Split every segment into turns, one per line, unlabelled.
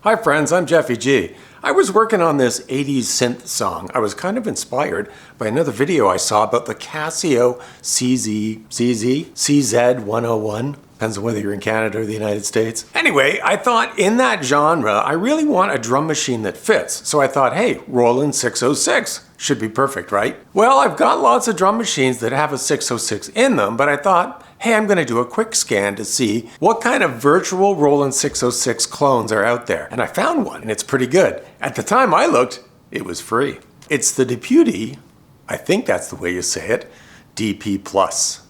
Hi friends, I'm Jeffy G. I was working on this 80s synth song. I was kind of inspired by another video I saw about the Casio CZ101. Depends on whether you're in Canada or the United States. Anyway, I thought in that genre, I really want a drum machine that fits. So I thought, hey, Roland 606 should be perfect, right? Well, I've got lots of drum machines that have a 606 in them, but I thought, hey, I'm gonna do a quick scan to see what kind of virtual Roland 606 clones are out there. And I found one, and it's pretty good. At the time I looked, it was free. It's the Deputi, I think that's the way you say it, DP+.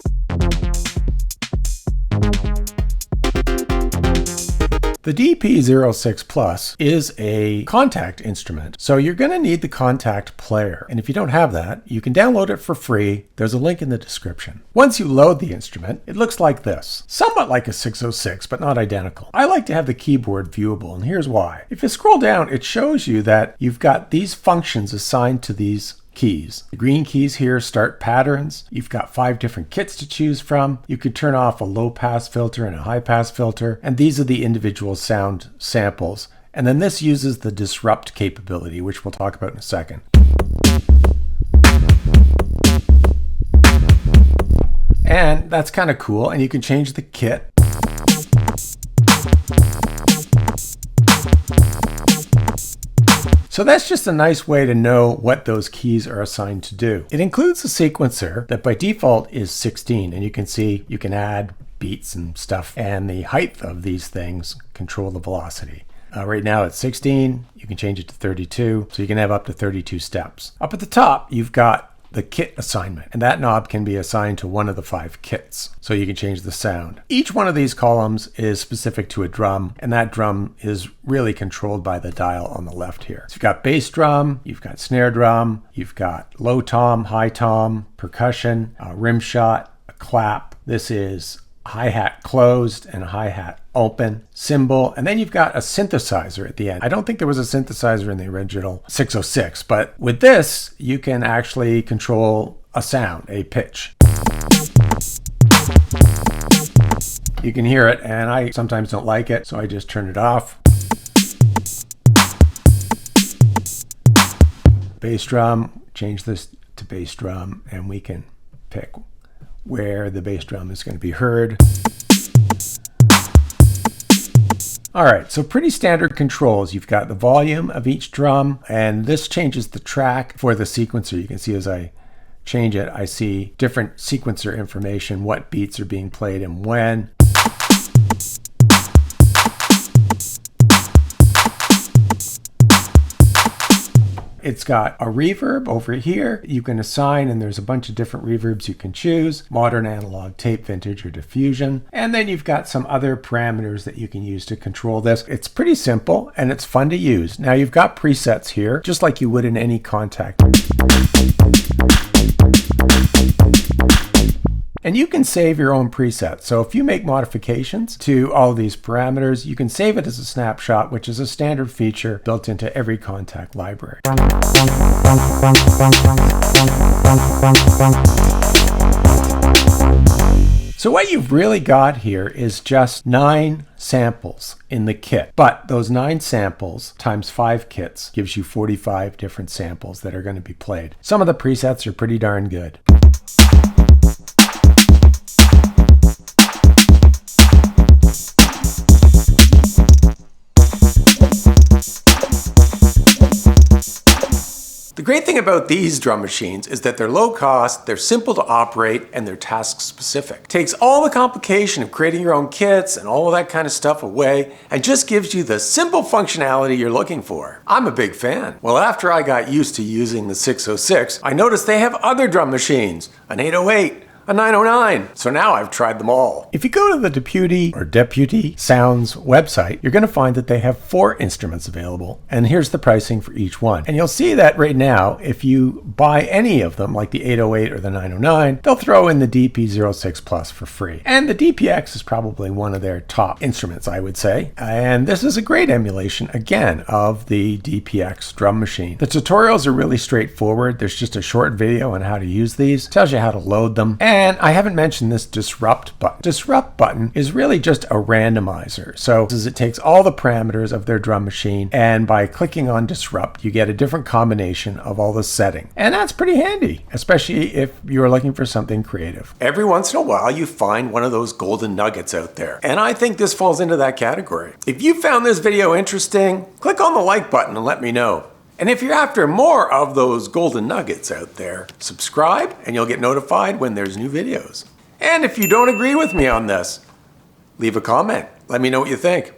The DP-06 Plus is a contact instrument, so you're going to need the contact player. And if you don't have that, you can download it for free. There's a link in the description. Once you load the instrument, it looks like this. Somewhat like a 606, but not identical. I like to have the keyboard viewable, and here's why. If you scroll down, it shows you that you've got these functions assigned to these keys. The green keys here start patterns. You've got 5 different kits to choose from. You could turn off a low pass filter and a high pass filter, and these are the individual sound samples. And then this uses the disrupt capability, which we'll talk about in a second. And that's kind of cool, and you can change the kit. So that's just a nice way to know what those keys are assigned to do. It includes a sequencer that by default is 16, and you can see you can add beats and stuff, and the height of these things control the velocity. Right now it's 16, you can change it to 32, so you can have up to 32 steps. Up at the top, you've got the kit assignment, and that knob can be assigned to one of the 5 kits, so you can change the sound. Each one of these columns is specific to a drum, and that drum is really controlled by the dial on the left here. So you've got bass drum, you've got snare drum, you've got low tom, high tom, percussion, a rim shot, a clap. This is hi-hat closed and hi-hat open, cymbal, and then you've got a synthesizer at the end. I don't think there was a synthesizer in the original 606, but with this, you can actually control a sound, a pitch. You can hear it, and I sometimes don't like it, so I just turn it off. Bass drum, change this to bass drum, and we can pick where the bass drum is going to be heard. All right, so pretty standard controls. You've got the volume of each drum, and this changes the track for the sequencer. You can see as I change it, I see different sequencer information, what beats are being played and when. It's got a reverb over here you can assign, and there's a bunch of different reverbs you can choose. Modern, analog, tape, vintage, or diffusion. And then you've got some other parameters that you can use to control this. It's pretty simple and it's fun to use. Now you've got presets here, just like you would in any contact. And you can save your own presets. So if you make modifications to all of these parameters, you can save it as a snapshot, which is a standard feature built into every contact library. So what you've really got here is just 9 samples in the kit. But those 9 samples times 5 kits gives you 45 different samples that are going to be played. Some of the presets are pretty darn good. The great thing about these drum machines is that they're low cost, they're simple to operate, and they're task specific. Takes all the complication of creating your own kits and all of that kind of stuff away, and just gives you the simple functionality you're looking for. I'm a big fan. Well, after I got used to using the 606, I noticed they have other drum machines, an 808, a 909. So now I've tried them all. If you go to the Deputi or Deputi Sounds website, you're going to find that they have 4 instruments available. And here's the pricing for each one. And you'll see that right now, if you buy any of them, like the 808 or the 909, they'll throw in the DP-06 Plus for free. And the DPX is probably one of their top instruments, I would say. And this is a great emulation, again, of the DPX drum machine. The tutorials are really straightforward. There's just a short video on how to use these. It tells you how to load them. And And I haven't mentioned this disrupt button. Disrupt button is really just a randomizer. So it takes all the parameters of their drum machine, and by clicking on disrupt, you get a different combination of all the settings. And that's pretty handy, especially if you're looking for something creative. Every once in a while, you find one of those golden nuggets out there. And I think this falls into that category. If you found this video interesting, click on the like button and let me know. And if you're after more of those golden nuggets out there, subscribe and you'll get notified when there's new videos. And if you don't agree with me on this, leave a comment. Let me know what you think.